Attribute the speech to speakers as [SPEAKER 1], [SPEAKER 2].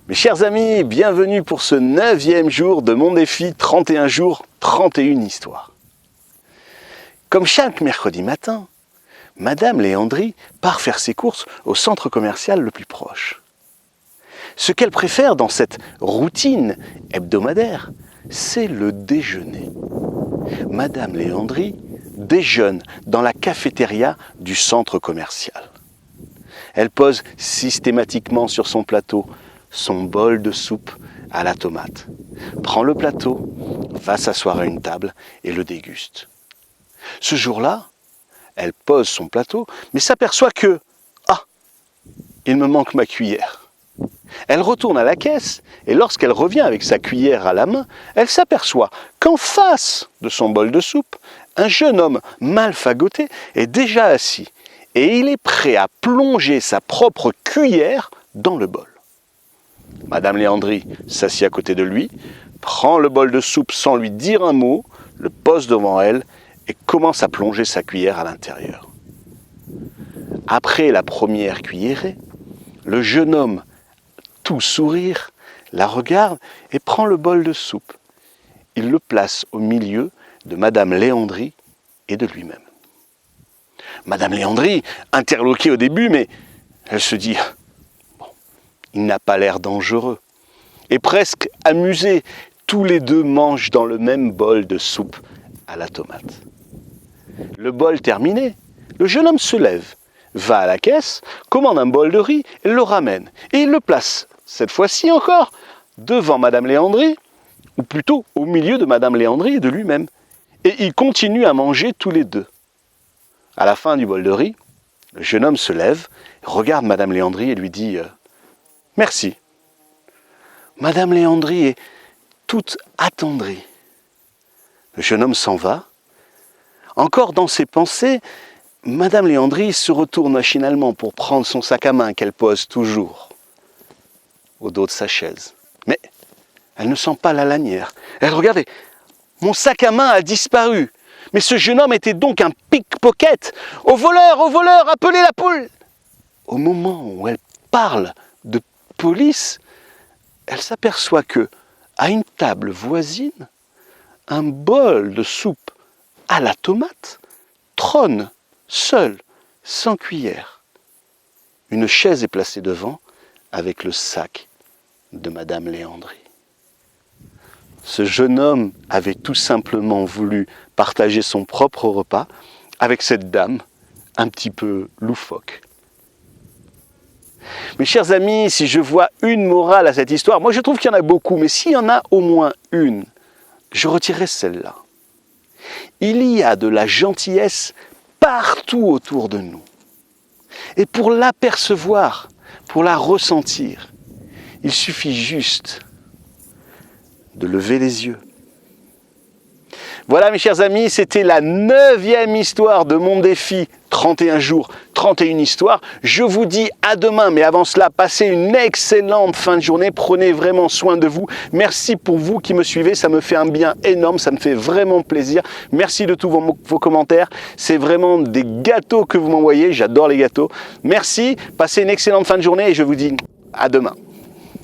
[SPEAKER 1] Mes chers amis, bienvenue pour ce 9e jour de mon défi 31 jours, 31 histoires. Comme chaque mercredi matin, Madame Léandrie part faire ses courses au centre commercial le plus proche. Ce qu'elle préfère dans cette routine hebdomadaire, c'est le déjeuner. Madame Léandrie déjeune dans la cafétéria du centre commercial. Elle pose systématiquement sur son plateau son bol de soupe à la tomate, prend le plateau, va s'asseoir à une table et le déguste. Ce jour-là, elle pose son plateau, mais s'aperçoit que « Ah, il me manque ma cuillère ». Elle retourne à la caisse et lorsqu'elle revient avec sa cuillère à la main, elle s'aperçoit qu'en face de son bol de soupe, un jeune homme mal fagoté est déjà assis et il est prêt à plonger sa propre cuillère dans le bol. Madame Léandrie s'assied à côté de lui, prend le bol de soupe sans lui dire un mot, le pose devant elle et commence à plonger sa cuillère à l'intérieur. Après la première cuillerée, le jeune homme, tout sourire, la regarde et prend le bol de soupe. Il le place au milieu de Madame Léandrie et de lui-même. Madame Léandrie, interloquée au début, mais elle se dit « Il n'a pas l'air dangereux ». Et presque amusée, tous les deux mangent dans le même bol de soupe à la tomate. Le bol terminé, le jeune homme se lève, va à la caisse, commande un bol de riz et le ramène. Et il le place, cette fois-ci encore, devant Madame Léandrie, ou plutôt au milieu de Madame Léandrie et de lui-même. Et ils continuent à manger tous les deux. À la fin du bol de riz, le jeune homme se lève, regarde Madame Léandrie et lui dit « Merci ». Madame Léandrie est toute attendrie. Le jeune homme s'en va. Encore dans ses pensées, Madame Léandrie se retourne machinalement pour prendre son sac à main qu'elle pose toujours au dos de sa chaise. Mais elle ne sent pas la lanière. Elle regarde « Mon sac à main a disparu !» Mais ce jeune homme était donc un pickpocket. « Au voleur, appelez la police !» Au moment où elle parle de police, elle s'aperçoit que, à une table voisine, un bol de soupe à la tomate trône, seul, sans cuillère. Une chaise est placée devant, avec le sac de Madame Léandrie. Ce jeune homme avait tout simplement voulu partager son propre repas avec cette dame un petit peu loufoque. Mes chers amis, si je vois une morale à cette histoire, moi je trouve qu'il y en a beaucoup, mais s'il y en a au moins une, je retirerai celle-là. Il y a de la gentillesse partout autour de nous. Et pour l'apercevoir, pour la ressentir, il suffit juste de lever les yeux. Voilà mes chers amis, c'était la 9e histoire de mon défi 31 jours, 31 histoires. Je vous dis à demain, mais avant cela, passez une excellente fin de journée. Prenez vraiment soin de vous. Merci pour vous qui me suivez, ça me fait un bien énorme, ça me fait vraiment plaisir. Merci de tous vos commentaires. C'est vraiment des gâteaux que vous m'envoyez, j'adore les gâteaux. Merci, passez une excellente fin de journée et je vous dis à demain.